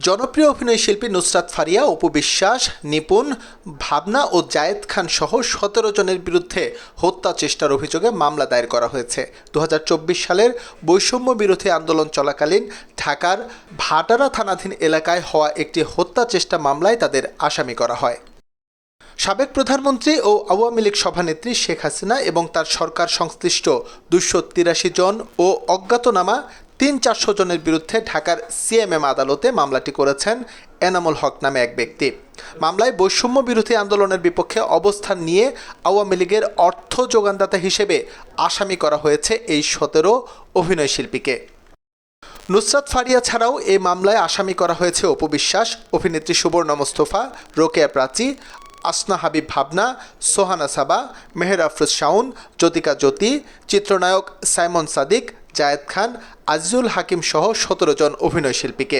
জনপ্রিয় অভিনয়শিল্পী নুসরাত ফারিয়া, অপু বিশ্বাস, নিপুণ, ভাবনা ও জায়েদ খান সহ ১৭ জনের বিরুদ্ধে হত্যা চেষ্টার অভিযোগে মামলা দায়ের করা হয়েছে। ২০২৪ সালের বৈষম্য বিরোধী আন্দোলন চলাকালীন ঢাকার ভাটারা থানাধীন এলাকায় হওয়া একটি হত্যা চেষ্টা মামলায় তাদের আসামি করা হয়। সাবেক প্রধানমন্ত্রী ও আওয়ামী লীগ সভানেত্রী শেখ হাসিনা এবং তার সরকার সংশ্লিষ্ট ২৮৩ জন ও অজ্ঞাতনামা ৩০০-৪০০ জনের বিরুদ্ধে ঢাকার সিএমএম আদালতে মামলাটি করেছেন এনামুল হক নামে এক ব্যক্তি। মামলায় বৈষম্য বিরোধী আন্দোলনের বিপক্ষে অবস্থান নিয়ে আওয়ামী লীগের অর্থ যোগানদাতা হিসেবে আসামি করা হয়েছে এই ১৭ অভিনয়শিল্পীকে। নুসরাত ফারিয়া ছাড়াও এই মামলায় আসামি করা হয়েছে অপু বিশ্বাস, অভিনেত্রী সুবর্ণা মোস্তফা, রোকেয়া প্রাচী, আসনা হাবিব ভাবনা, সোহানা সাবা, মেহের আফরোজ শাওন, জ্যোতিকা জ্যোতি, চিত্রনায়ক সাইমন সাদিক, জায়েদ খান, আজিজুল হাকিম সহ ১৭ জন অভিনয়শিল্পীকে।